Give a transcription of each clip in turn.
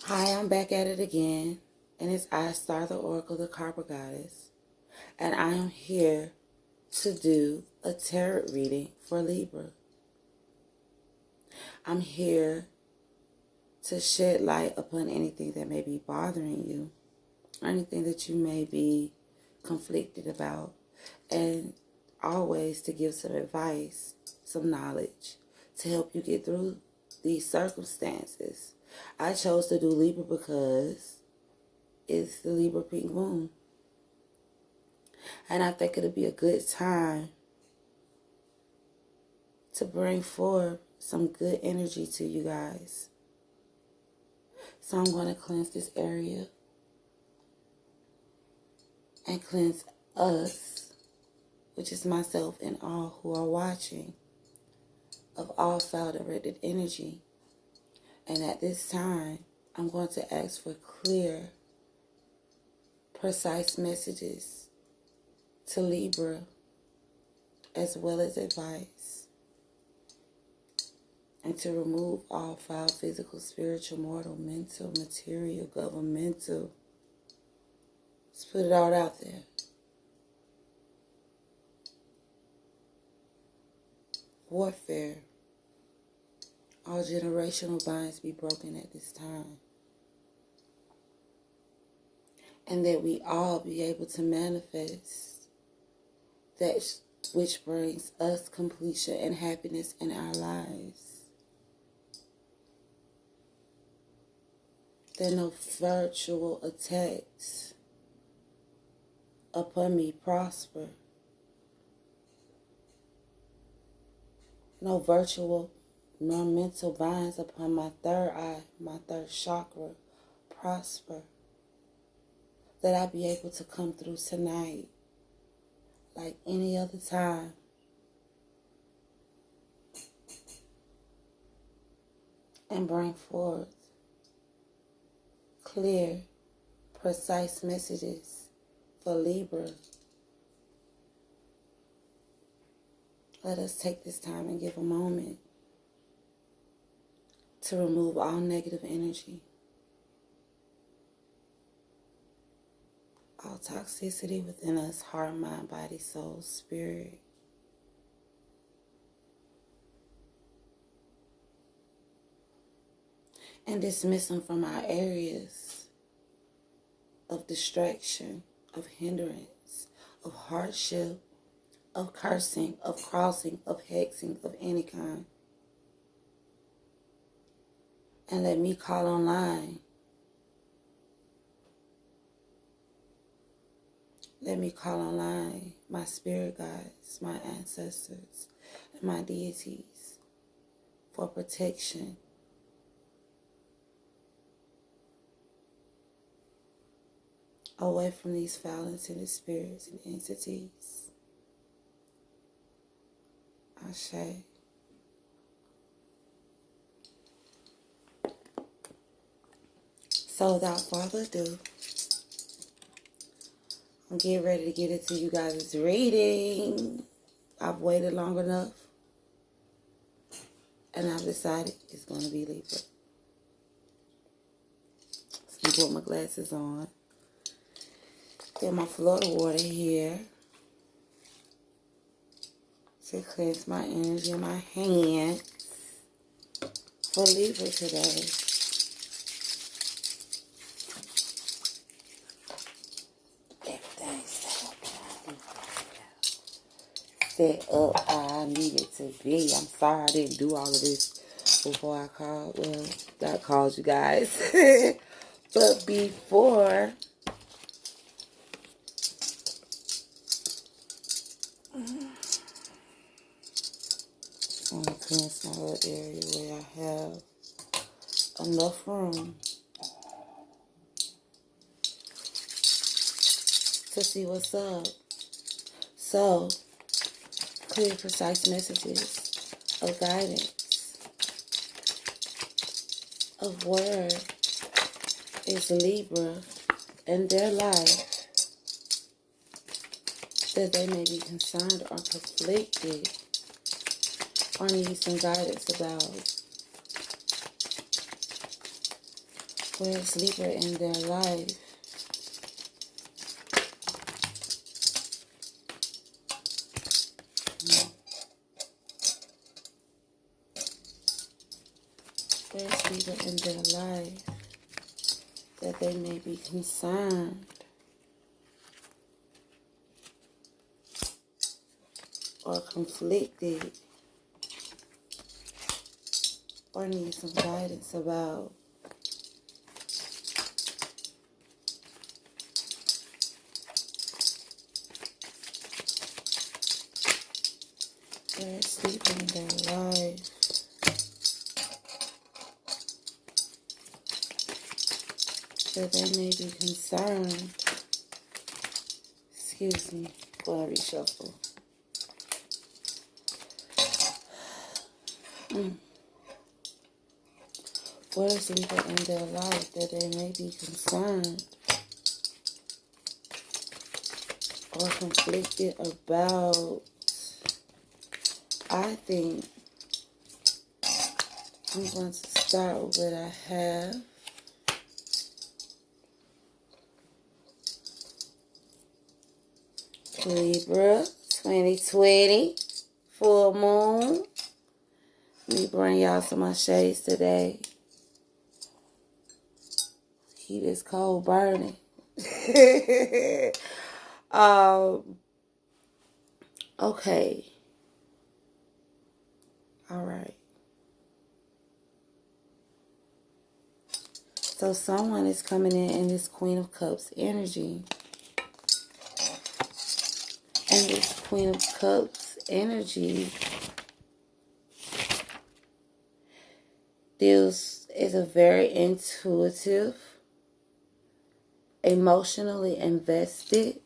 Hi, I'm back at it again, and it's I, Starr the Oracle, the Copper Goddess, and I am here to do a tarot reading for Libra. I'm here to shed light upon anything that may be bothering you, or anything that you may be conflicted about, and always to give some advice, some knowledge, to help you get through these circumstances. I chose to do Libra because it's the Libra pink moon. And I think it'll be a good time to bring forth some good energy to you guys. So I'm going to cleanse this area and cleanse us, which is myself and all who are watching, of all foul-directed energy. And at this time, I'm going to ask for clear, precise messages to Libra, as well as advice, and to remove all foul, physical, spiritual, mortal, mental, material, governmental. Let's put it all out there. Warfare. All generational binds be broken at this time. And that we all be able to manifest that which brings us completion and happiness in our lives. That no virtual attacks upon me prosper. No virtual nor mental binds upon my third eye, my third chakra prosper. That I be able to come through tonight like any other time. And bring forth clear, precise messages for Libra. Let us take this time and give a moment to remove all negative energy, all toxicity within us, heart, mind, body, soul, spirit. And dismiss them from our areas of distraction, of hindrance, of hardship, of cursing, of crossing, of hexing of any kind. And let me call online. Let me call online my spirit guides, my ancestors, and my deities for protection. Away from these foul intended spirits and entities. Ashe. So without further ado, I'm getting ready to get into you guys' reading. I've waited long enough, and I've decided it's going to be Libra. So I'm going to put my glasses on. Get my Florida water here to cleanse my energy in my hands for Libra today. Set up how I need it to be. I'm sorry I didn't do all of this before I called. Well, I called you guys. But before, I'm going to cleanse my little area where I have enough room to see what's up. So, clear, precise messages of guidance, of where is Libra in their life that they may be concerned or conflicted or need some guidance about. where it's Libra in their life. Where it's Libra in their life, that they may be concerned or conflicted or need some guidance about. Where it's Libra in their life, that they may be concerned. Excuse me, while I reshuffle. Where is Libra in their life, that they may be concerned or conflicted about. I think I'm going to start with what I have. Libra 2020 full moon. Let me bring y'all some of my shades today. Heat is cold burning. Okay. All right. So someone is coming in this Queen of Cups energy. And this Queen of Cups energy is a very intuitive, emotionally invested,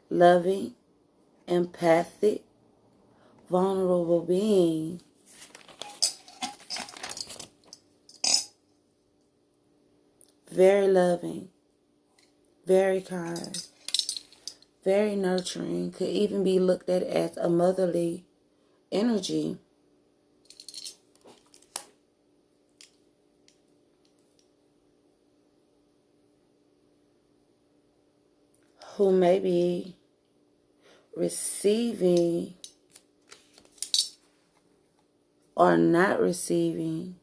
loving, empathic, vulnerable being. Very loving, very kind, very nurturing. Could even be looked at as a motherly energy. Who may be receiving or not receiving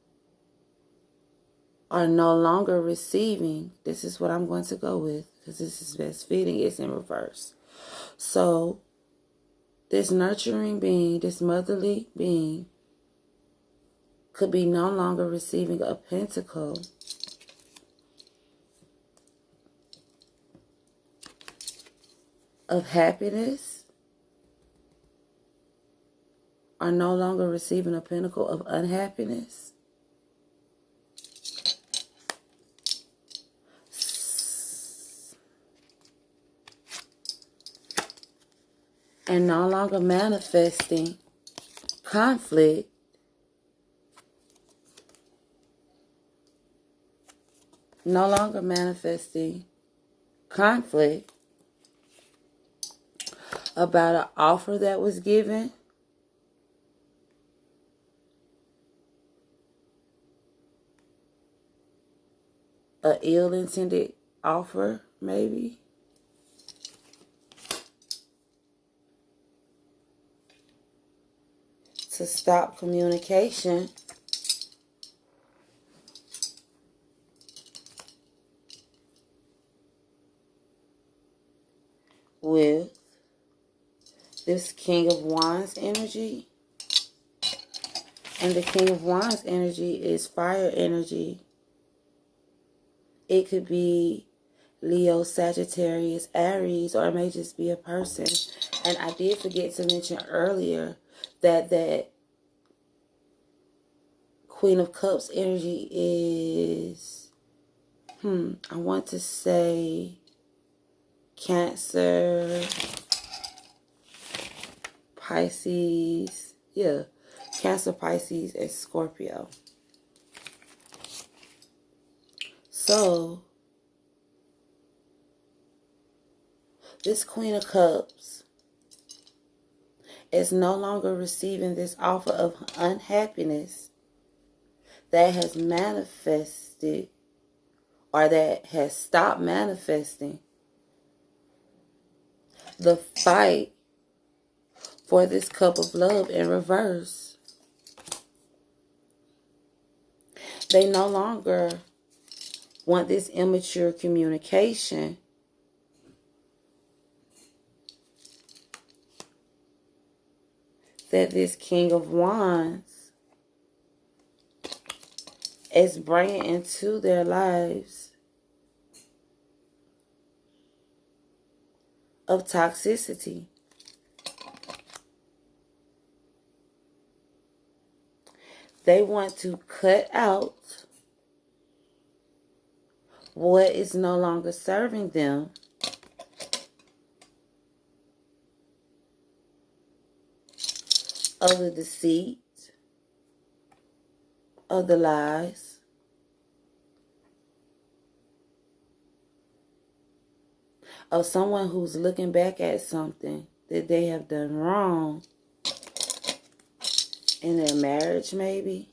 or no longer receiving. This is what I'm going to go with because this is best fitting. It's in reverse. So this nurturing being, this motherly being could be no longer receiving a pentacle. Of happiness, are no longer receiving a pentacle of unhappiness. And no longer manifesting conflict. No longer manifesting conflict about an offer that was given, an ill-intended offer, maybe. To stop communication. With this King of Wands energy. And the King of Wands energy is fire energy. It could be Leo, Sagittarius, Aries, or it may just be a person. And I did forget to mention earlier that Queen of Cups energy is, I want to say Cancer, Pisces, Cancer, Pisces, and Scorpio. So, this Queen of Cups is no longer receiving this offer of unhappiness that has manifested manifested or that has stopped manifesting, the fight for this cup of love in reverse. They no longer want this immature communication. That this King of Wands is bringing into their lives of toxicity. They want to cut out what is no longer serving them of the deceit, of the lies, of someone who's looking back at something that they have done wrong in their marriage, maybe.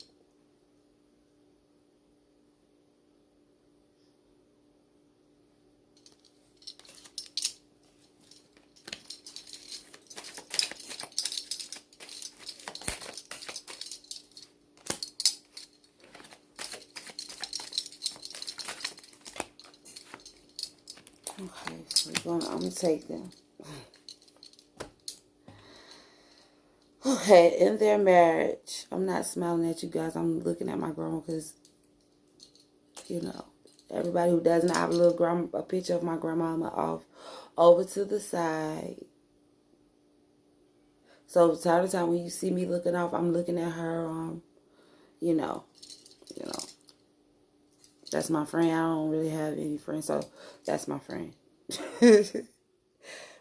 Okay, so I'm going to take them. Okay, in their marriage, I'm not smiling at you guys. I'm looking at my grandma because, you know, everybody who doesn't have a picture of my grandmama off over to the side. So time to time when you see me looking off, I'm looking at her. You know, that's my friend. I don't really have any friends, so that's my friend.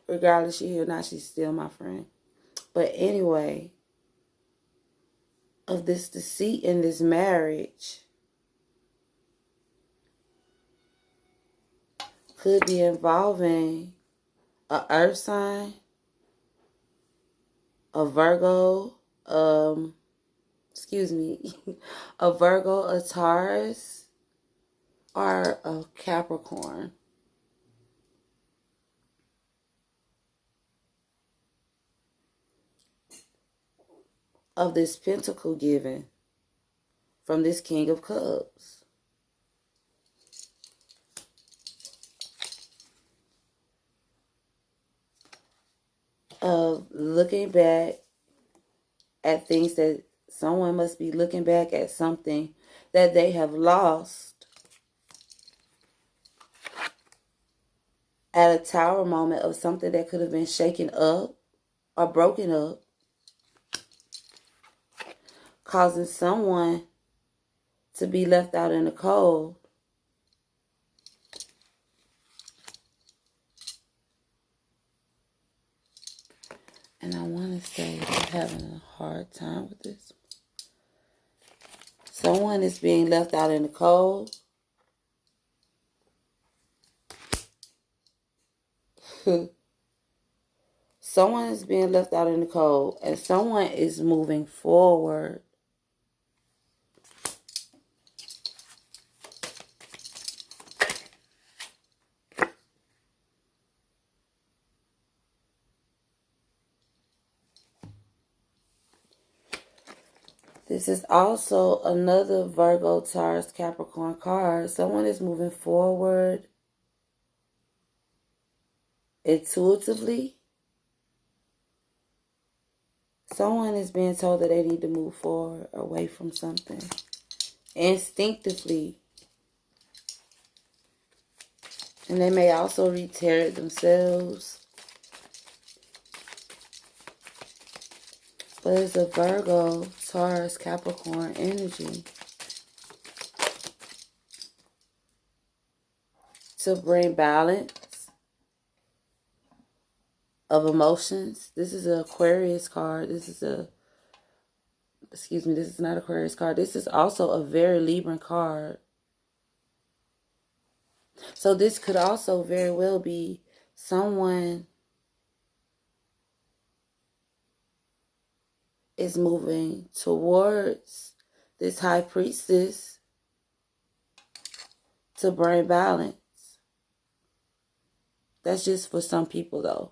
Regardless she here or not, she's still my friend. But anyway, of this deceit in this marriage could be involving a earth sign, a Virgo, a Virgo, a Taurus, or a Capricorn. Of this pentacle given from this King of Cups. Of looking back at things that someone must be looking back at something that they have lost at a tower moment of something that could have been shaken up or broken up, causing someone to be left out in the cold. And I want to say they're having a hard time with this. Someone is being left out in the cold. Someone is being left out in the cold, and someone is moving forward. This is also another Virgo, Taurus, Capricorn card. Someone is moving forward intuitively. Someone is being told that they need to move forward away from something instinctively. And they may also retear it themselves. But it's a Virgo, Taurus, Capricorn energy to bring balance of emotions. This is an Aquarius card. This is not Aquarius card. This is also a very Libran card. So this could also very well be someone is moving towards this high priestess to bring balance. That's just for some people, though.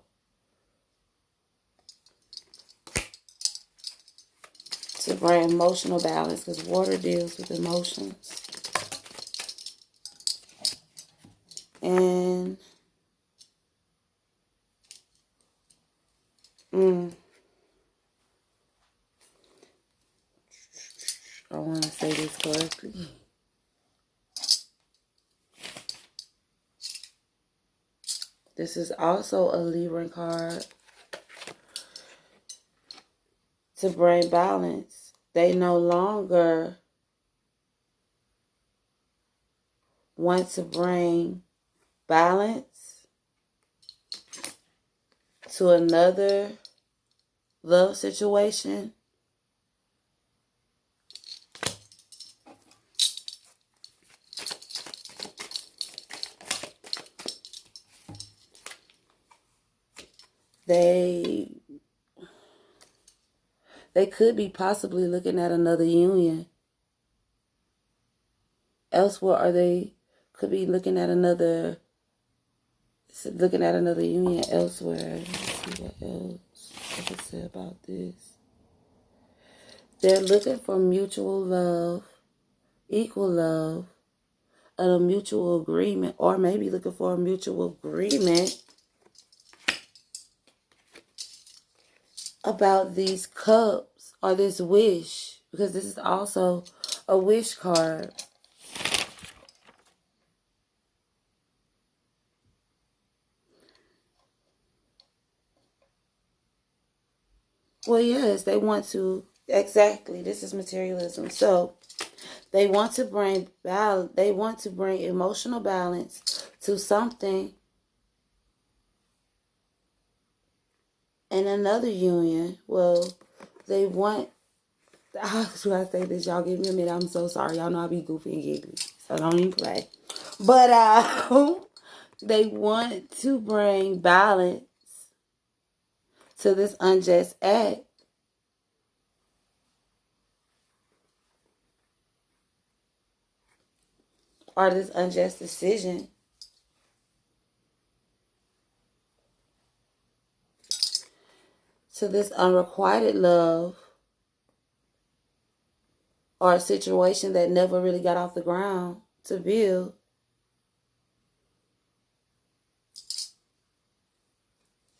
To bring emotional balance, because water deals with emotions. And I want to say this correctly. This is also a Libra card. To bring balance. They no longer want to bring balance to another love situation. They could be possibly looking at another union elsewhere, or they could be looking at another union elsewhere. Let's see what else I can say about this. They're looking for mutual love, equal love, and a mutual agreement, or maybe looking for a mutual agreement about these cups or this wish, because this is also a wish card. Well, yes, they want to, exactly, this is materialism. So they want to bring balance, they want to bring emotional balance to something in another union. Well, they want, how should I say this? Y'all give me a minute. I'm so sorry. Y'all know I be goofy and giggly, so don't even play. But they want to bring balance to this unjust act. Or this unjust decision. To this unrequited love. Or a situation that never really got off the ground to build.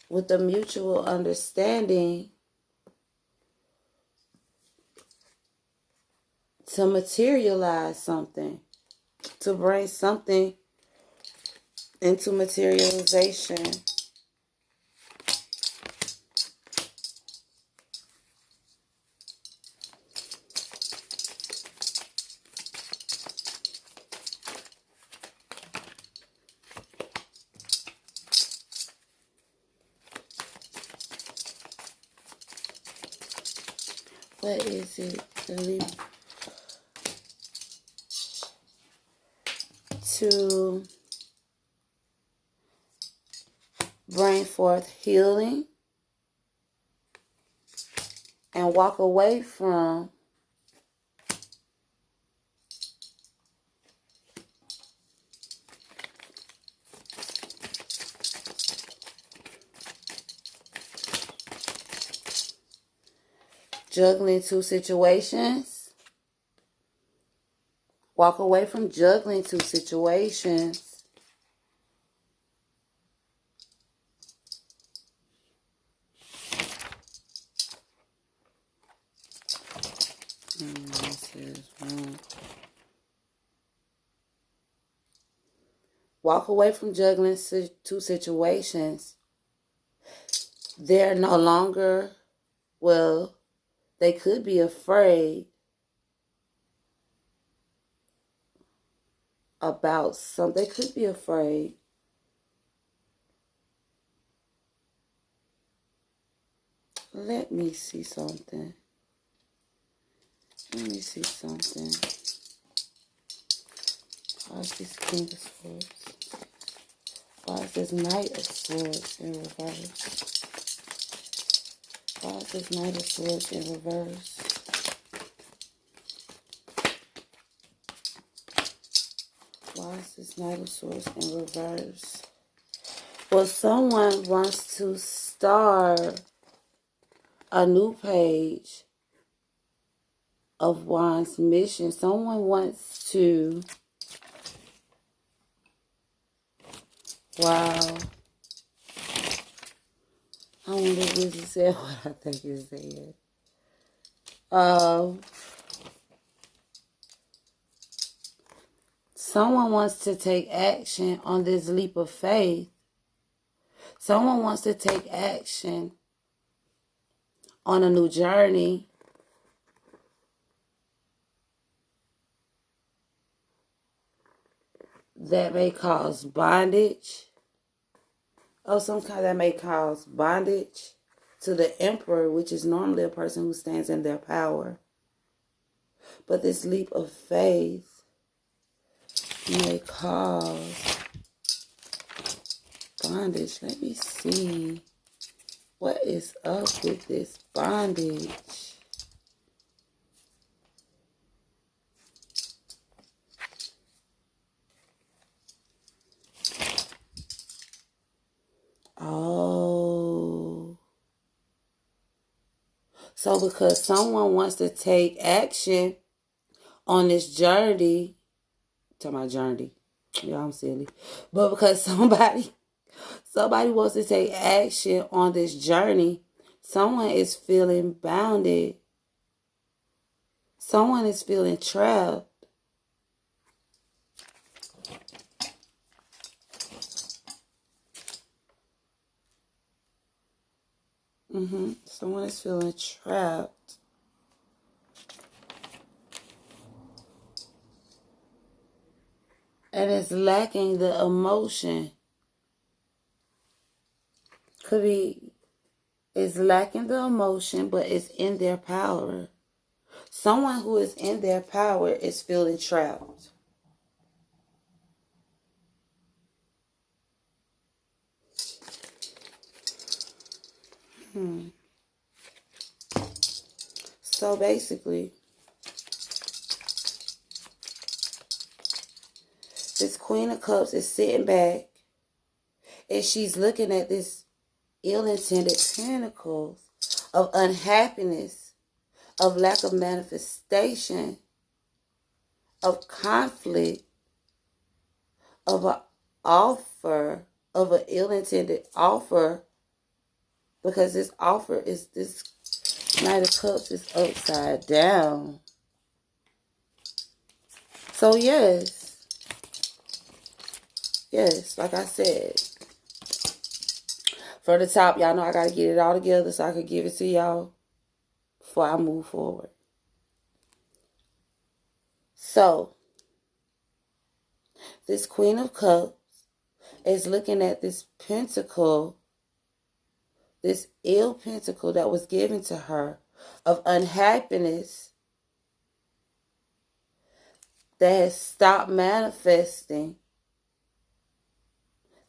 With a mutual understanding to materialize something. To bring something into materialization. What is it? To bring forth healing and walk away from juggling two situations. Walk away from juggling two situations. This is wrong. Walk away from juggling two situations. They're no longer, well, they could be afraid about something. They could be afraid. Let me see something. Let me see something. Why is this King of Swords? Why is this Knight of Swords in reverse? Why is this Knight of Swords in reverse? Why is this Knight of Swords in reverse? Well, someone wants to start a new page of Wands mission. Someone wants to... Wow. I wonder if this is said what I think it said. Someone wants to take action on this leap of faith. Someone wants to take action on a new journey. That may cause bondage. Of some kind that may cause bondage to the Emperor, which is normally a person who stands in their power. But this leap of faith may cause bondage. Let me see. What is up with this bondage? Oh. So because someone wants to take action on this journey, talking about journey, y'all, I'm silly. But because somebody wants to take action on this journey, someone is feeling bounded. Someone is feeling trapped. Someone is feeling trapped. And it's lacking the emotion. Could be, it's lacking the emotion, but it's in their power. Someone who is in their power is feeling trapped. So basically, this Queen of Cups is sitting back and she's looking at this ill-intended pentacles of unhappiness, of lack of manifestation, of conflict, of an offer, of an ill-intended offer, because this offer is, this Knight of Cups is upside down. So yes, like I said, from the top, y'all know I got to get it all together so I can give it to y'all before I move forward. So, this Queen of Cups is looking at this pentacle, this ill pentacle that was given to her of unhappiness that has stopped manifesting,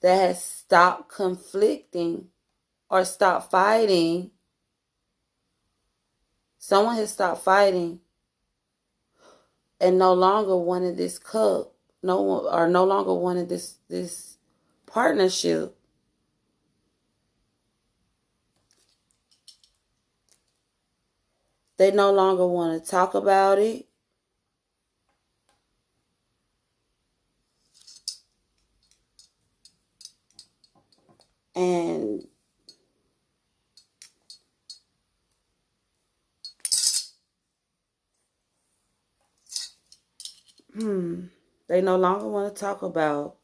that has stopped conflicting or stopped fighting. Someone has stopped fighting and no longer wanted this cup, no longer wanted this partnership. They no longer want to talk about it. And they no longer want to talk about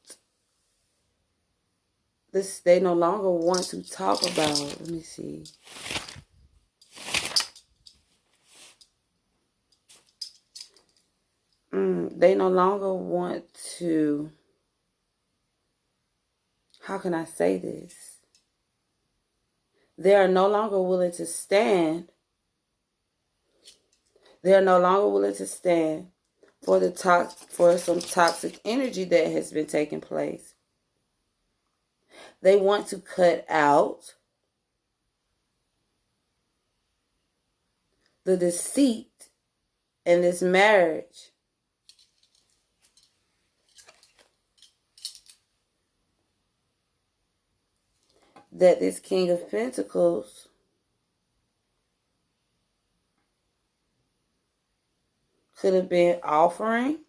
this. They no longer want to talk about, let me see. They no longer want to, how can I say this? They are no longer willing to stand. They are no longer willing to stand for some toxic energy that has been taking place. They want to cut out the deceit in this marriage. that this King of Pentacles could have been offering.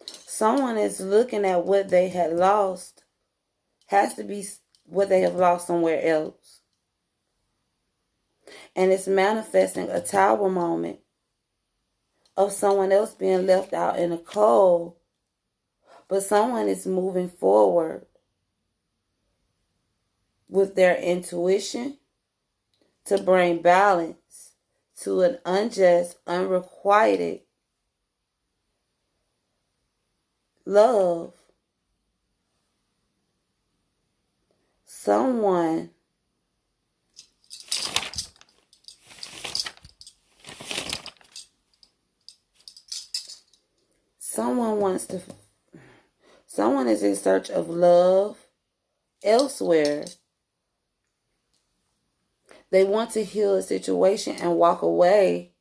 Someone is looking at what they had lost. Has to be what they have lost somewhere else. And it's manifesting a tower moment of someone else being left out in the cold. But someone is moving forward with their intuition to bring balance to an unjust, unrequited love. Someone is in search of love elsewhere. They want to heal a situation and walk away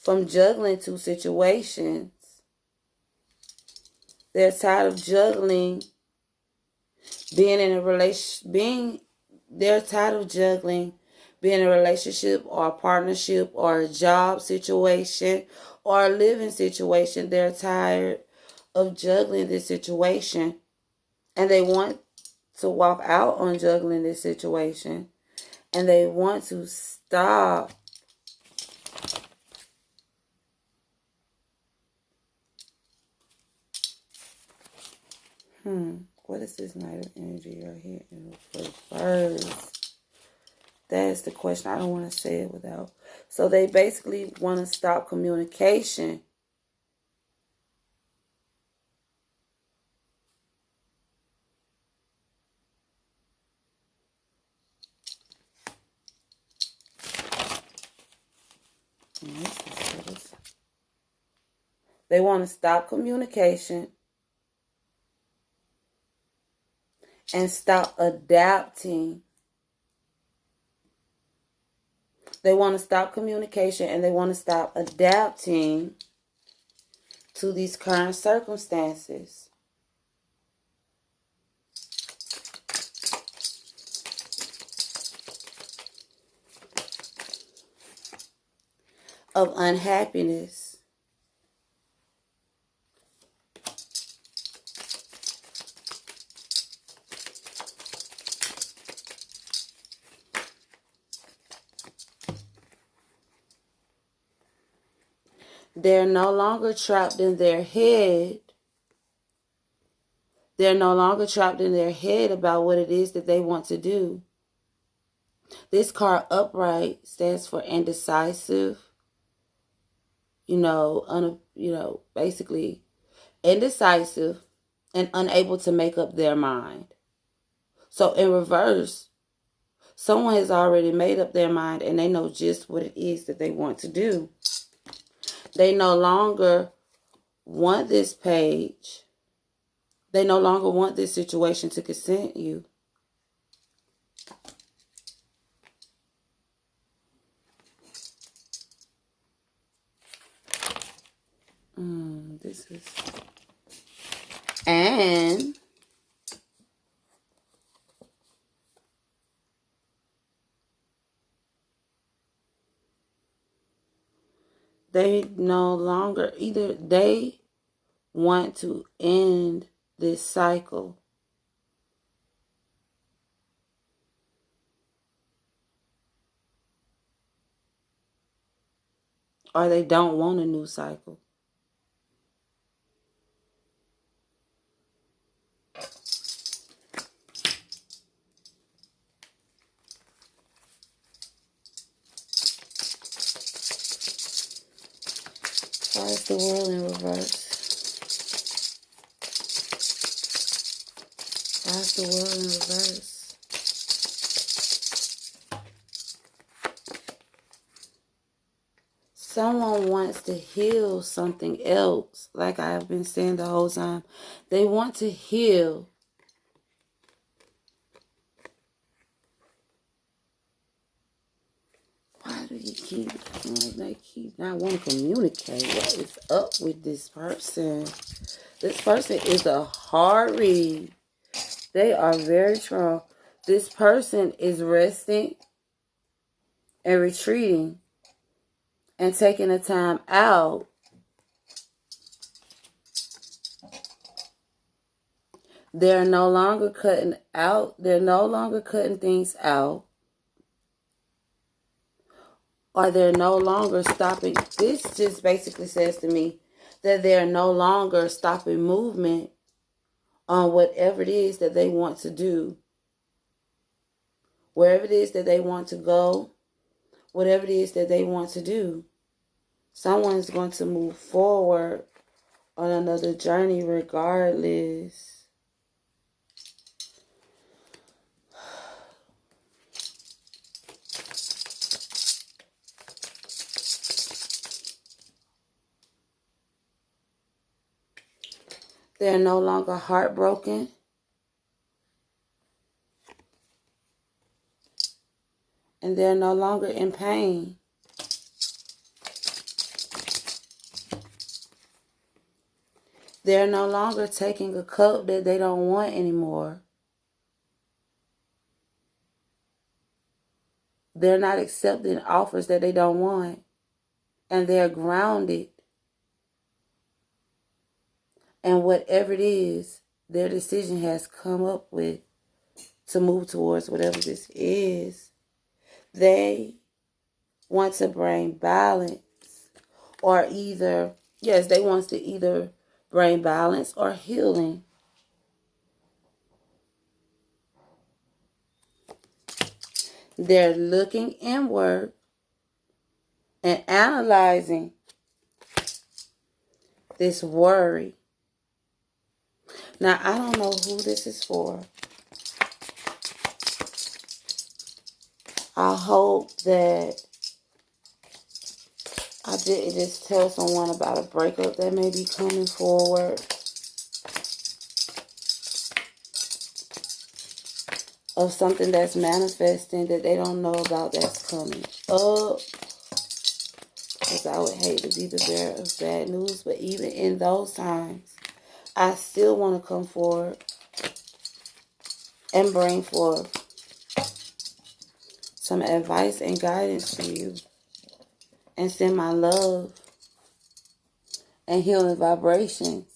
from juggling two situations. They're tired of juggling being in a relationship, they're tired of juggling being in a relationship or a partnership or a job situation or a living situation. They're tired of juggling this situation, and they want to walk out on juggling this situation, and they want to stop what is this Knight of Energy right here in reverse? That's the question. I don't want to say it without. So they basically want to stop communication. They want to stop communication and stop adapting. They want to stop communication and they want to stop adapting to these current circumstances. Of unhappiness. They're no longer trapped in their head. They're no longer trapped in their head about what it is that they want to do. This card upright stands for indecisive. Basically indecisive and unable to make up their mind. So in reverse, someone has already made up their mind and they know just what it is that they want to do. They no longer want this page. They no longer want this situation to consent you. And they no longer, either they want to end this cycle, or they don't want a new cycle. Why is the world in reverse? Why is the world in reverse? Someone wants to heal something else, like I have been saying the whole time. They want to heal. Why do you keep not wanting to communicate? What is up with this person? This person is a hard read. They are very strong. this person is resting and retreating and taking a time out they're no longer cutting things out, or they're no longer stopping. This just basically says to me that they're no longer stopping movement on whatever it is that they want to do, wherever it is that they want to go, whatever it is that they want to do. Someone's going to move forward on another journey regardless. They're no longer heartbroken. And they're no longer in pain. They're no longer taking a cup that they don't want anymore. They're not accepting offers that they don't want. And they're grounded. And whatever it is, their decision has come up with to move towards whatever this is. They want to bring balance, or they want to either bring balance or healing. They're looking inward and analyzing this worry. Now, I don't know who this is for. I hope that I didn't just tell someone about a breakup that may be coming forward, of something that's manifesting that they don't know about that's coming up. Because I would hate to be the bearer of bad news, but even in those times, I still want to come forward and bring forth some advice and guidance to you, and send my love and healing vibrations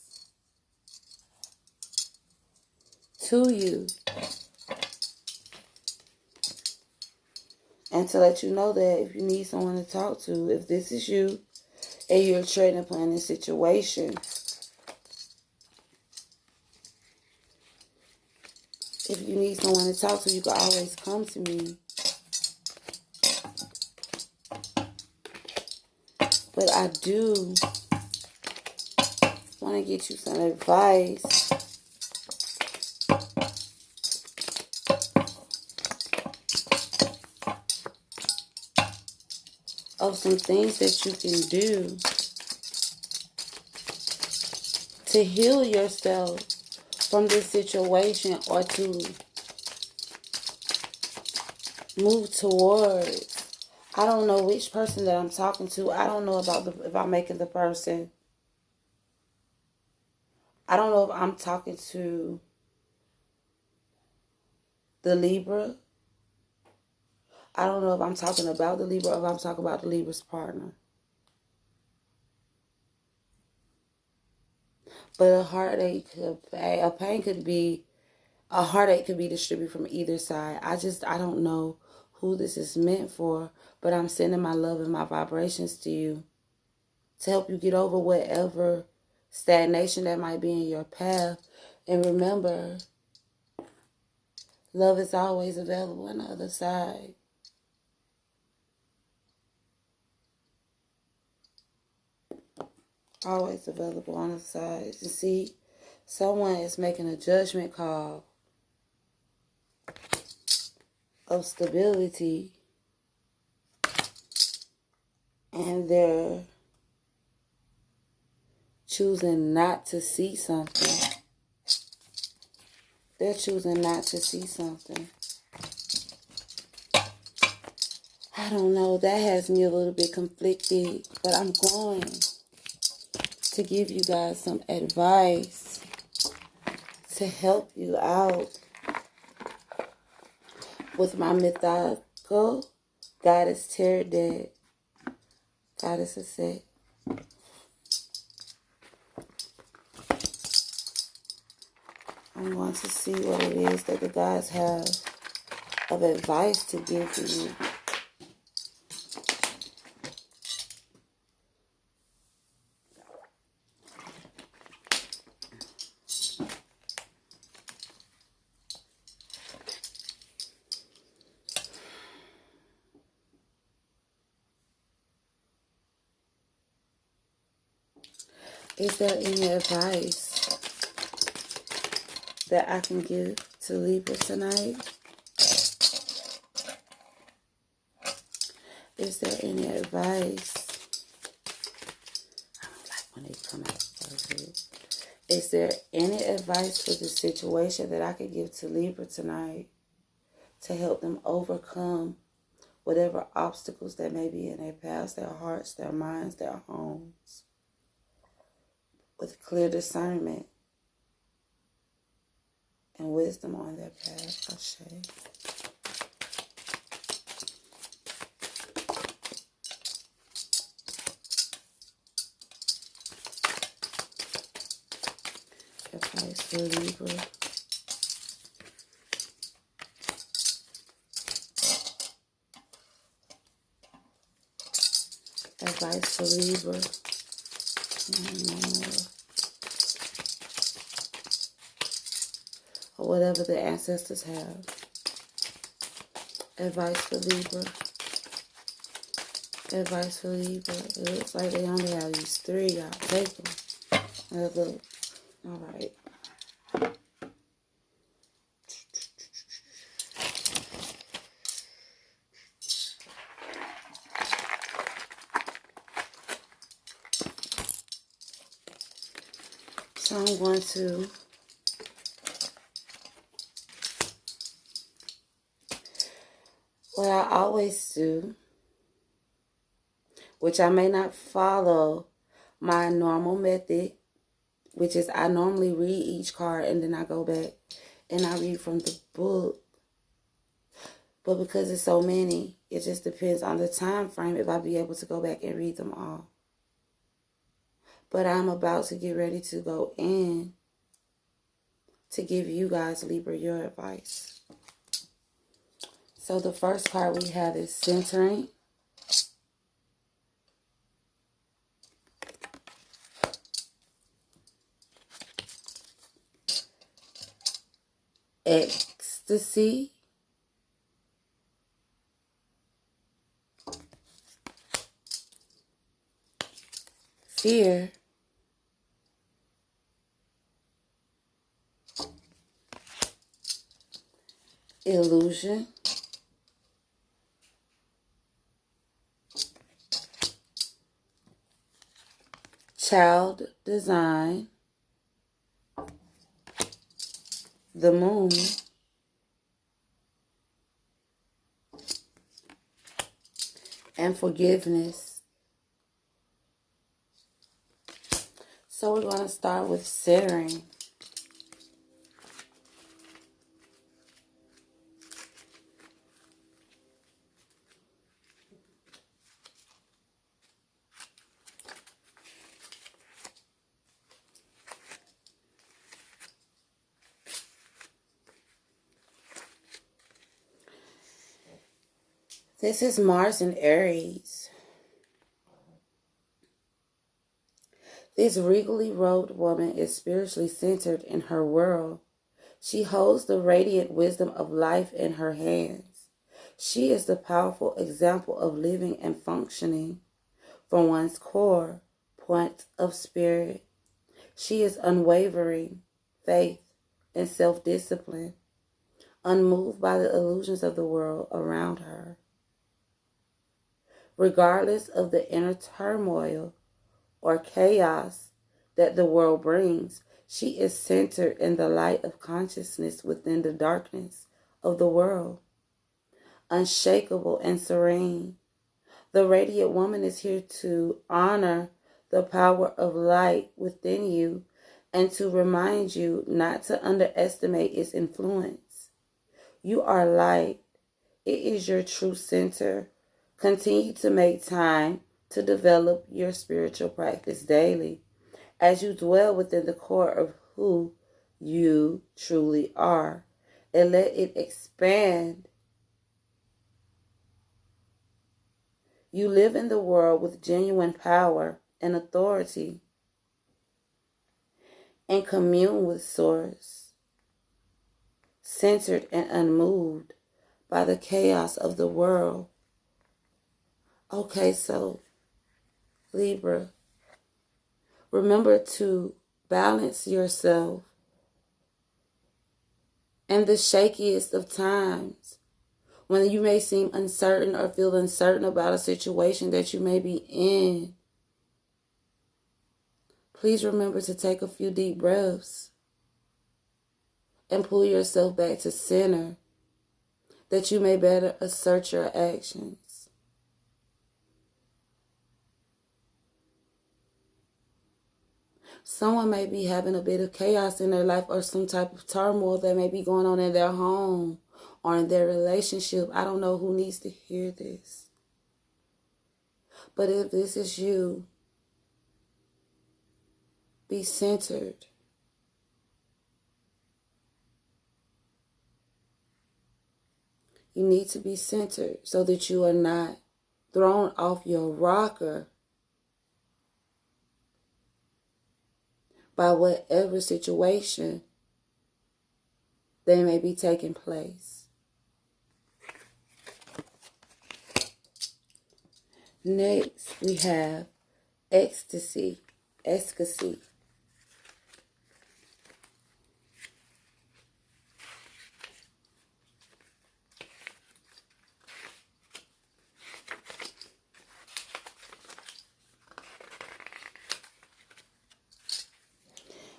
to you, and to let you know that if you need someone to talk to, if this is you and you're trading upon this situation, if you need someone to talk to, you can always come to me. But I do want to get you some advice of some things that you can do to heal yourself from this situation, or to move towards. I don't know which person that I'm talking to. I don't know if I'm making the person. I don't know if I'm talking to the Libra. I don't know if I'm talking about the Libra, or if I'm talking about the Libra's partner. But a heartache could be distributed from either side. I don't know who this is meant for, but I'm sending my love and my vibrations to you to help you get over whatever stagnation that might be in your path. And remember, love is always available on the other side. Always available on the side. You see, someone is making a judgment call of stability, and they're choosing not to see something. They're choosing not to see something. I don't know. That has me a little bit conflicted, but I'm going to give you guys some advice to help you out. with my mythical goddess Tarot deck. Goddess is set. I'm going to see what it is that the gods have of advice to give to you. Is there any advice that I can give to Libra tonight? Is there any advice? I don't like when they come out first. Is there any advice for the situation that I could give to Libra tonight to help them overcome whatever obstacles that may be in their paths, their hearts, their minds, their homes, with clear discernment and wisdom on their path? Ashe. Advice for Libra. Advice for Libra. Or whatever the ancestors have. Advice for Libra. Advice for Libra. It looks like they only have these three. Y'all take them. Look. All right. So I'm going to what I always do, which I may not follow my normal method, which is I normally read each card and then I go back and I read from the book. But because it's so many, it just depends on the time frame if I'll be able to go back and read them all. But I'm about to get ready to go in to give you guys, Libra, your advice. So the first card we have is centering. Ecstasy. Fear. Illusion. Child design. The moon. And forgiveness. So we're going to start with centering. This is Mars in Aries. This regally robed woman is spiritually centered in her world. She holds the radiant wisdom of life in her hands. She is the powerful example of living and functioning from one's core point of spirit. She is unwavering faith and self-discipline, unmoved by the illusions of the world around her. Regardless of the inner turmoil or chaos that the world brings, she is centered in the light of consciousness within the darkness of the world. Unshakable and serene, the radiant woman is here to honor the power of light within you and to remind you not to underestimate its influence. You are light, It is your true center. Continue to make time to develop your spiritual practice daily as you dwell within the core of who you truly are and let it expand. You live in the world with genuine power and authority and commune with Source, centered and unmoved by the chaos of the world. Okay, so Libra, remember to balance yourself in the shakiest of times when you may seem uncertain or feel uncertain about a situation that you may be in. Please remember to take a few deep breaths and pull yourself back to center that you may better assert your actions. Someone may be having a bit of chaos in their life or some type of turmoil that may be going on in their home or in their relationship. I don't know who needs to hear this. But if this is you, be centered. You need to be centered so that you are not thrown off your rocker by whatever situation that may be taking place. Next, we have ecstasy.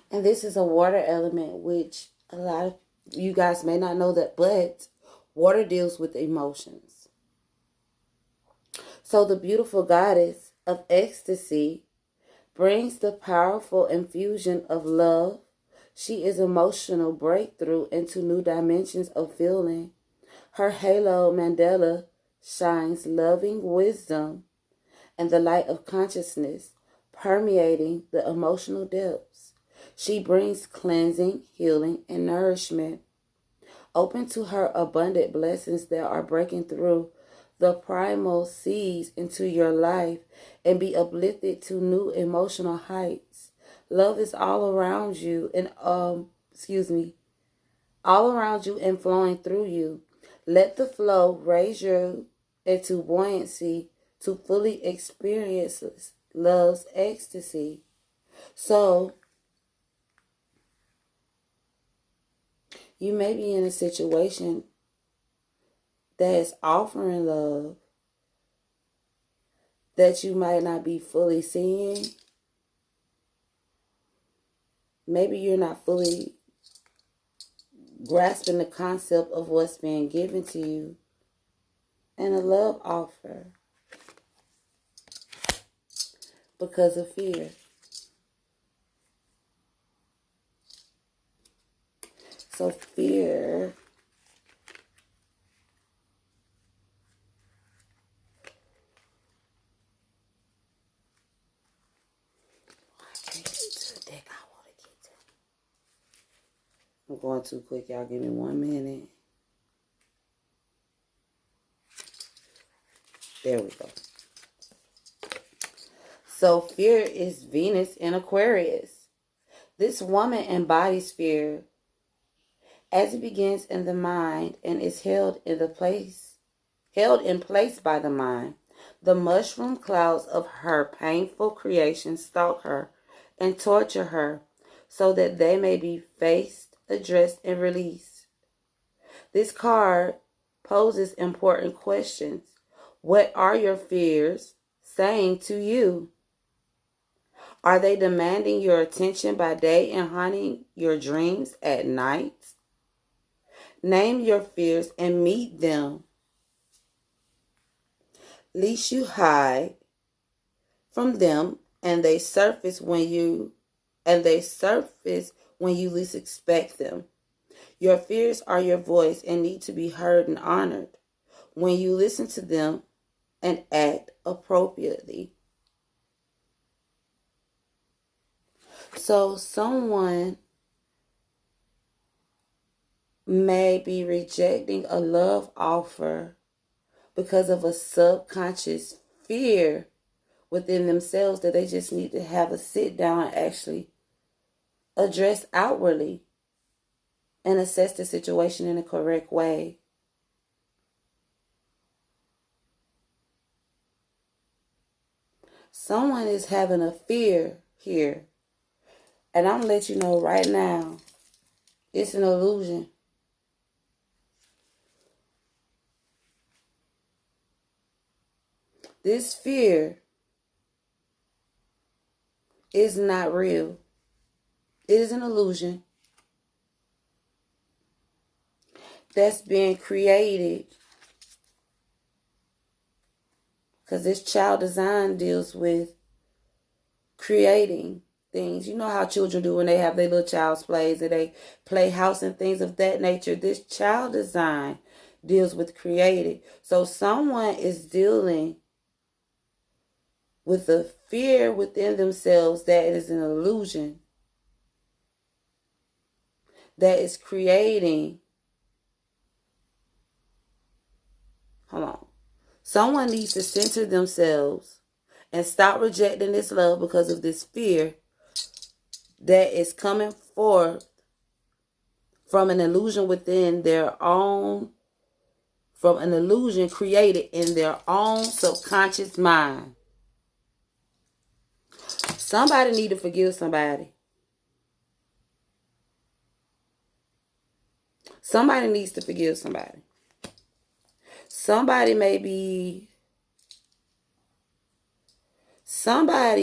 And this is a water element, which a lot of you guys may not know that, but water deals with emotions. So the beautiful goddess of ecstasy brings the powerful infusion of love. She is emotional breakthrough into new dimensions of feeling. Her halo mandala shines loving wisdom and the light of consciousness permeating the emotional depths. She brings cleansing, healing, and nourishment. Open to her abundant blessings that are breaking through the primal seeds into your life and be uplifted to new emotional heights. Love is all around you and all around you and flowing through you. Let the flow raise you into buoyancy to fully experience love's ecstasy. So, you may be in a situation that is offering love that you might not be fully seeing. Maybe you're not fully grasping the concept of what's being given to you. And a love offer because of fear. So fear I'm going too quick. Y'all give me 1 minute. There we go. So fear is Venus in Aquarius. This woman embodies fear as it begins in the mind and is held in place by the mind. The mushroom clouds of her painful creation stalk her and torture her so that they may be faced, addressed, and released. This card poses important questions. What are your fears saying to you? Are they demanding your attention by day and haunting your dreams at night? Name your fears and meet them. Lest you hide from them and they surface when you least expect them. Your fears are your voice and need to be heard and honored. when you listen to them and act appropriately. So someone may be rejecting a love offer because of a subconscious fear within themselves that they just need to have a sit down and actually address outwardly and assess the situation in a correct way. Someone is having a fear here. And I'm going to let you know right now, it's an illusion. This fear is not real. It is an illusion that's being created because this child design deals with creating things. You know how children do when they have their little child's plays and they play house and things of that nature. This child design deals with creating. So someone is dealing with the fear within themselves that is an illusion that is creating. Hold on. Someone needs to center themselves and stop rejecting this love because of this fear that is coming forth from an illusion within their own, from an illusion created in their own subconscious mind. Somebody need to forgive somebody. Somebody needs to forgive somebody. Somebody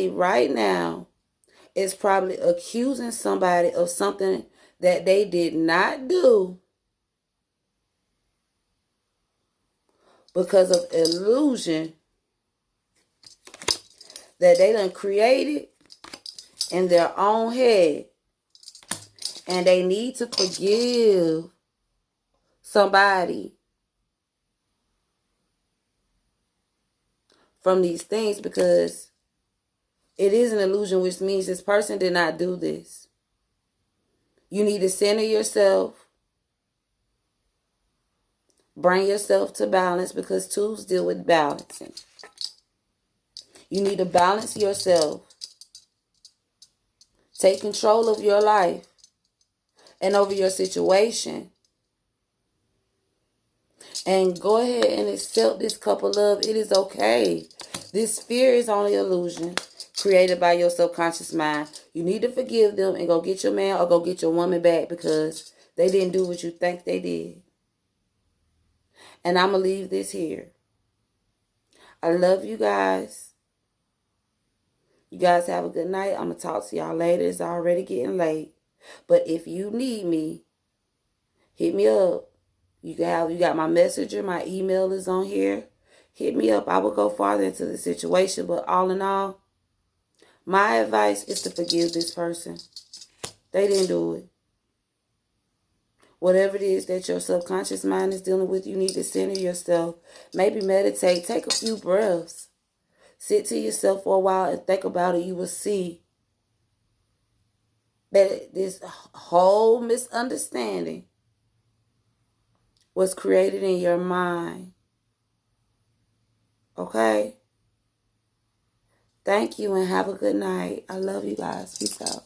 right now is probably accusing somebody of something that they did not do because of illusion that they done created in their own head. And they need to forgive somebody from these things because it is an illusion, which means this person did not do this. You need to center yourself. Bring yourself to balance because twos deal with balancing. You need to balance yourself. Take control of your life and over your situation. And go ahead and accept this couple love. It is okay. This fear is only illusion created by your subconscious mind. You need to forgive them and go get your man or go get your woman back because they didn't do what you think they did. And I'm going to leave this here. I love you guys. You guys have a good night. I'm going to talk to y'all later. It's already getting late. But if you need me, hit me up. You got my messenger. My email is on here. Hit me up. I will go farther into the situation. But all in all, my advice is to forgive this person. They didn't do it. Whatever it is that your subconscious mind is dealing with, you need to center yourself. Maybe meditate. Take a few breaths. Sit to yourself for a while and think about it. You will see that this whole misunderstanding was created in your mind. Okay? Thank you and have a good night. I love you guys. Peace out.